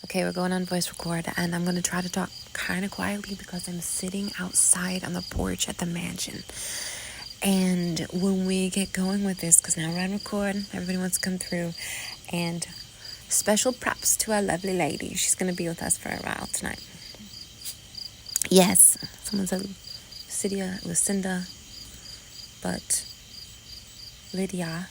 Okay, we're going on voice record, and I'm going to try to talk kind of quietly because I'm sitting outside on the porch at the mansion. And when we get going with this, because now we're on record, everybody wants to come through, and special props to our lovely lady. She's going to be with us for a while tonight. Yes, someone said Lucinda, but Lydia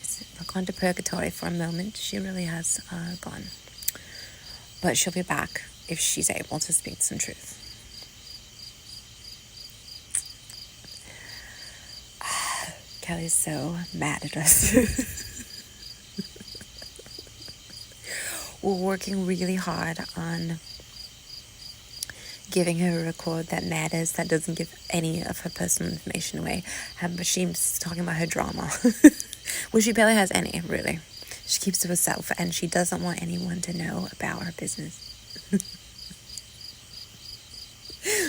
is gone to purgatory for a moment. She really has gone. But she'll be back if she's able to speak some truth. Kelly's so mad at us. We're working really hard on giving her a record that matters, that doesn't give any of her personal information away. But she's talking about her drama, which she barely has any, really. She keeps to herself, and she doesn't want anyone to know about her business.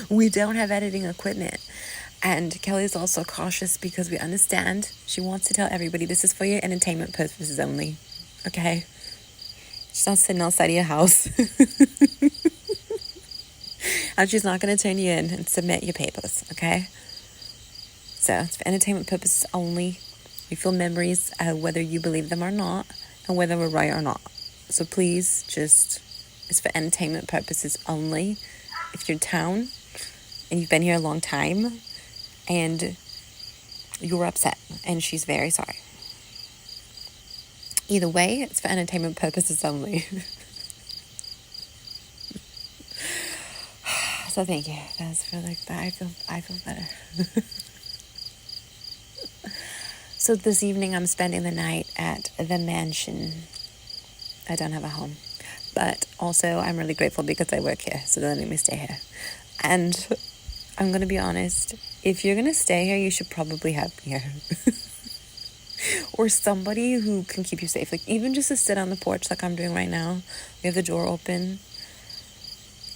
We don't have editing equipment. And Kelly's also cautious because we understand she wants to tell everybody this is for your entertainment purposes only. Okay? She's not sitting outside of your house. And she's not going to turn you in and submit your papers. Okay? So it's for entertainment purposes only. We feel memories, whether you believe them or not, and whether we're right or not. So please, it's for entertainment purposes only. If you're in town and you've been here a long time and you were upset, and she's very sorry. Either way, it's for entertainment purposes only. So thank you. That's for that. I feel better. So this evening I'm spending the night at the mansion. I don't have a home. But also I'm really grateful because I work here, so they're letting me stay here. And I'm going to be honest, if you're going to stay here, you should probably have me here. Or somebody who can keep you safe. Like even just to sit on the porch like I'm doing right now. We have the door open.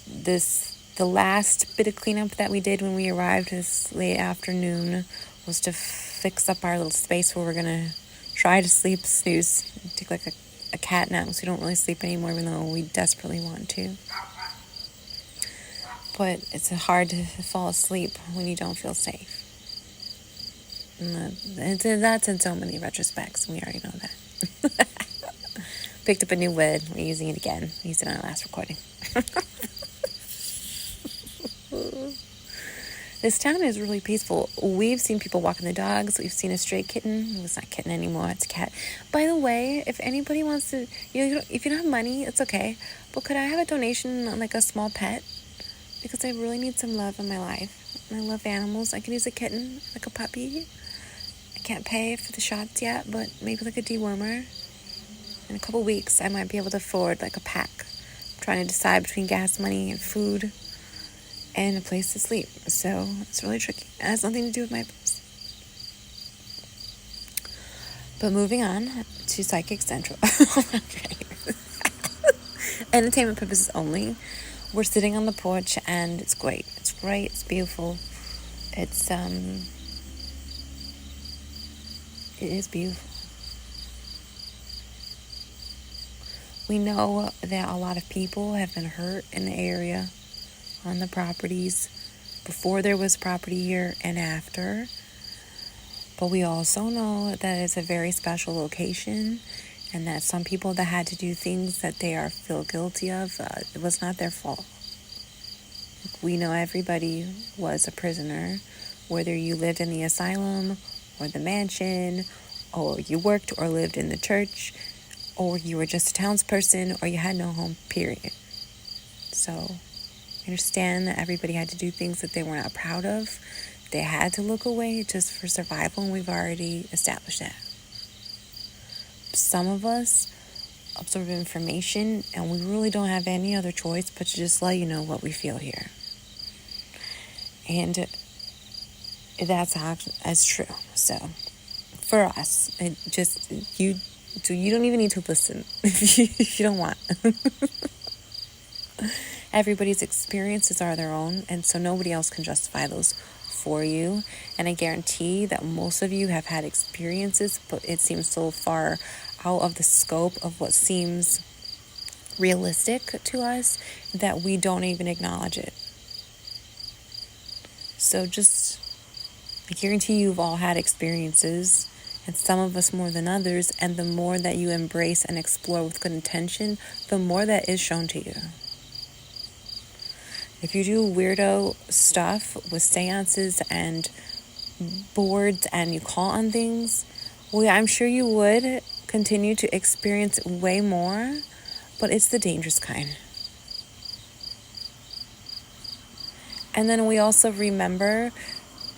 The last bit of cleanup that we did when we arrived this late afternoon was to fix up our little space where we're going to try to snooze, take like a cat nap, so we don't really sleep anymore, even though we desperately want to. But it's hard to fall asleep when you don't feel safe. And that's in so many retrospects, and we already know that. Picked up a new word. We're using it again. We used it on our last recording. This town is really peaceful. We've seen people walking their dogs. We've seen a stray kitten. It's not a kitten anymore. It's a cat. By the way, if anybody wants to, if you don't have money, it's okay. But could I have a donation on like a small pet? Because I really need some love in my life. And I love animals. I could use a kitten, like a puppy. I can't pay for the shots yet, but maybe like a dewormer. In a couple weeks, I might be able to afford like a pack. I'm trying to decide between gas money and food and a place to sleep. So it's really tricky. It has nothing to do with my bills. But moving on to Psychic Central. Entertainment purposes only. We're sitting on the porch and it's great. It's great. It's beautiful. It is beautiful. We know that a lot of people have been hurt in the area on the properties before there was property here and after. But we also know that it's a very special location and that some people that had to do things that they feel guilty of, it was not their fault. We know everybody was a prisoner, whether you lived in the asylum or the mansion, or you worked or lived in the church, or you were just a townsperson, or you had no home, period. So I understand that everybody had to do things that they were not proud of. They had to look away just for survival, and we've already established that. Some of us absorb information, and we really don't have any other choice but to just let you know what we feel here. And that's true. So for us, you don't even need to listen if you don't want. Everybody's experiences are their own, and so nobody else can justify those for you. And I guarantee that most of you have had experiences, but it seems so far out of the scope of what seems realistic to us that we don't even acknowledge it. So I guarantee you've all had experiences, and some of us more than others, and the more that you embrace and explore with good intention, the more that is shown to you. If you do weirdo stuff with seances and boards and you call on things, well, I'm sure you would continue to experience way more, but it's the dangerous kind. And then we also remember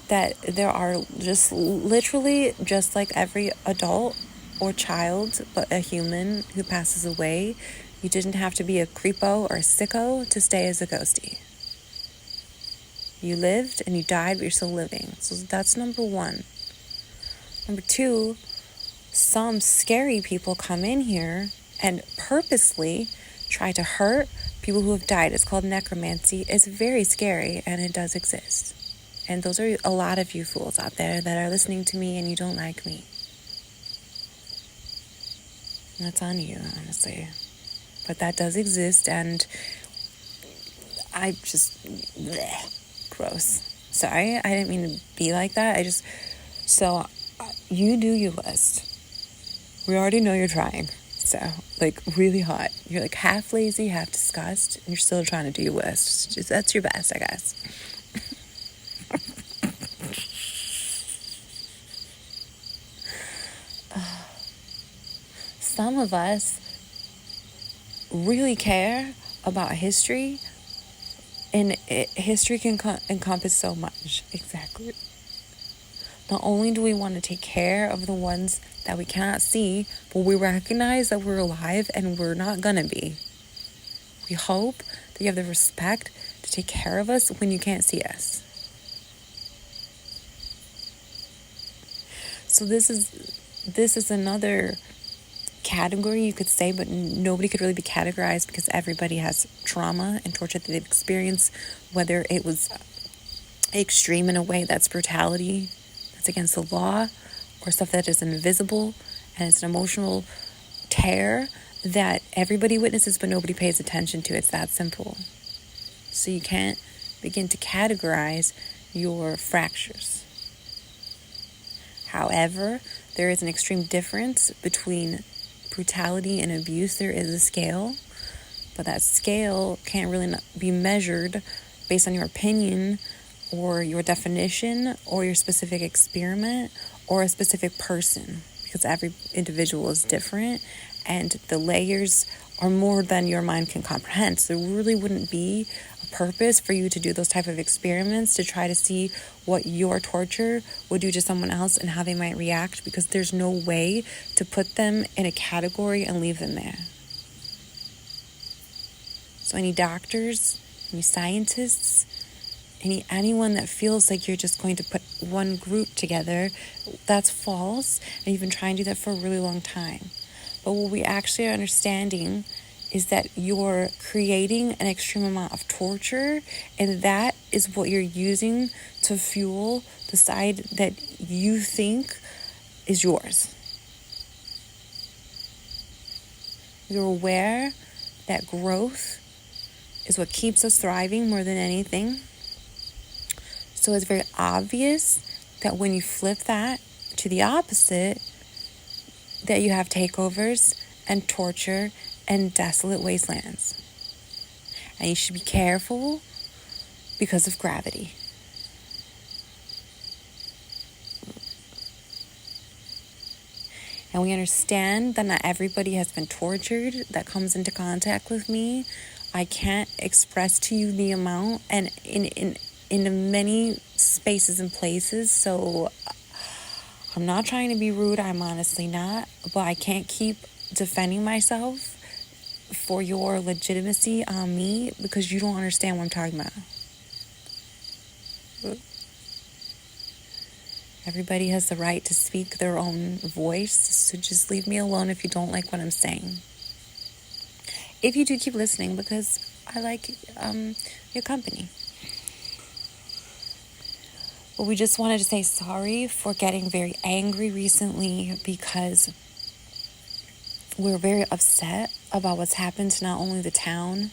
that there are just literally, just like every adult or child, but a human who passes away, you didn't have to be a creepo or a sicko to stay as a ghostie. You lived and you died, but you're still living. So that's number one. Number two, some scary people come in here and purposely try to hurt people who have died. It's called necromancy. It's very scary, and it does exist. And those are a lot of you fools out there that are listening to me and you don't like me. And that's on you, honestly. But that does exist, and I just... bleh. Gross. Sorry, I didn't mean to be like that. So you do your list. We already know you're trying. So, really hot. You're half lazy, half disgust, and you're still trying to do your list. That's your best, I guess. Some of us really care about history. And history can encompass so much. Exactly. Not only do we want to take care of the ones that we cannot see, but we recognize that we're alive and we're not going to be. We hope that you have the respect to take care of us when you can't see us. So this is another category, you could say, but nobody could really be categorized because everybody has trauma and torture that they've experienced, whether it was extreme in a way that's brutality, that's against the law, or stuff that is invisible and it's an emotional tear that everybody witnesses but nobody pays attention to. It's that simple. So you can't begin to categorize your fractures. However, there is an extreme difference between brutality and abuse. There is a scale, but that scale can't really be measured based on your opinion or your definition or your specific experiment or a specific person, because every individual is different and the layers are more than your mind can comprehend. So there really wouldn't be a purpose for you to do those type of experiments to try to see what your torture would do to someone else and how they might react, because there's no way to put them in a category and leave them there. So any doctors, any scientists, anyone that feels like you're just going to put one group together, that's false, and you've been trying to do that for a really long time. But what we actually are understanding is that you're creating an extreme amount of torture, and that is what you're using to fuel the side that you think is yours. You're aware that growth is what keeps us thriving more than anything. So it's very obvious that when you flip that to the opposite, that you have takeovers and torture and desolate wastelands. And you should be careful because of gravity. And we understand that not everybody has been tortured that comes into contact with me. I can't express to you the amount, and in many spaces and places, so I'm not trying to be rude, I'm honestly not, but I can't keep defending myself for your legitimacy on me because you don't understand what I'm talking about. Everybody has the right to speak their own voice, so just leave me alone if you don't like what I'm saying. If you do, keep listening because I like your company. But we just wanted to say sorry for getting very angry recently because we're very upset about what's happened to not only the town,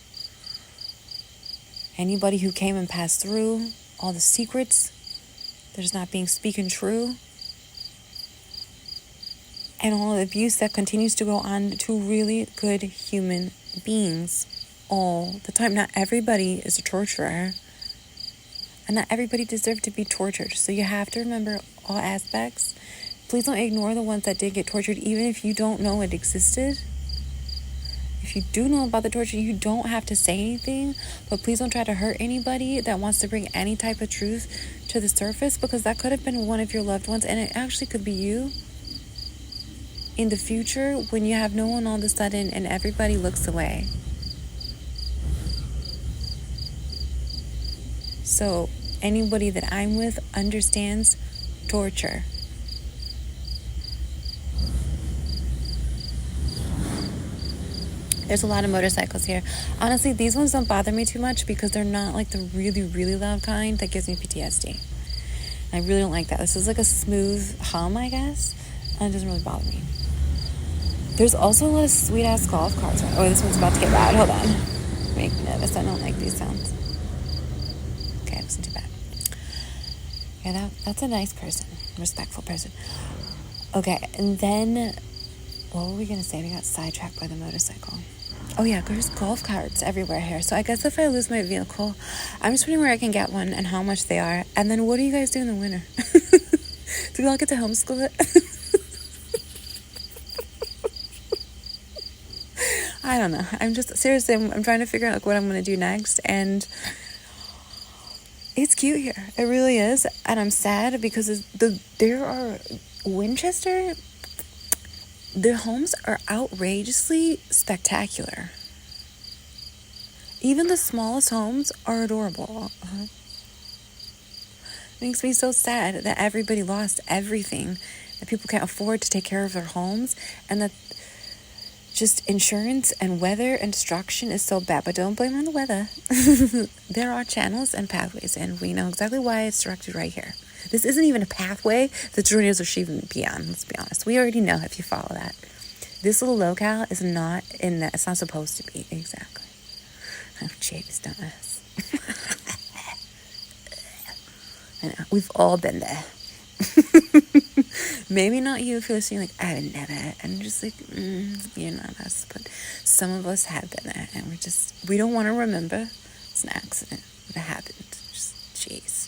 anybody who came and passed through, all the secrets that's not being spoken true, and all the abuse that continues to go on to really good human beings all the time. Not everybody is a torturer, and not everybody deserves to be tortured. So you have to remember all aspects. Please don't ignore the ones that did get tortured, even if you don't know it existed. If you do know about the torture, you don't have to say anything, but please don't try to hurt anybody that wants to bring any type of truth to the surface, because that could have been one of your loved ones, and it actually could be you in the future when you have no one all of a sudden and everybody looks away. So anybody that I'm with understands torture. There's a lot of motorcycles here. Honestly, these ones don't bother me too much because they're not like the really, really loud kind that gives me PTSD. I really don't like that. This is like a smooth hum, I guess, and it doesn't really bother me. There's also a lot of sweet-ass golf carts. Oh, this one's about to get loud. Hold on. Make me nervous. I don't like these sounds. Okay, it wasn't too bad. Yeah, that's a nice person. Respectful person. Okay, and then, what were we going to say? We got sidetracked by the motorcycle. Oh yeah, there's golf carts everywhere here. So I guess if I lose my vehicle, I'm just wondering where I can get one and how much they are. And then what do you guys do in the winter? Do we all get to homeschool it? I don't know. I'm trying to figure out like what I'm going to do next. And it's cute here. It really is. And I'm sad because there are Winchester, the homes are outrageously spectacular. Even the smallest homes are adorable. It makes me so sad that everybody lost everything, that people can't afford to take care of their homes, and that just insurance and weather and destruction is so bad. But don't blame on the weather. There are channels and pathways, and we know exactly why it's directed right here. This isn't even a pathway the tornadoes are shooting beyond, let's be honest. We already know if you follow that. This little locale is not in that. It's not supposed to be. Exactly. Oh, jeez, don't ask. I know. We've all been there. Maybe not you if you're listening like, I would never. And just like, you're not us. But some of us have been there. And we don't want to remember. It's an accident. It happened. Just, jeez.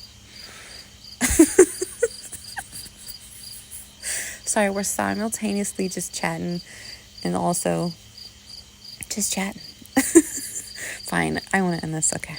Sorry, we're simultaneously just chatting and also just chatting. Fine, I want to end this. Okay.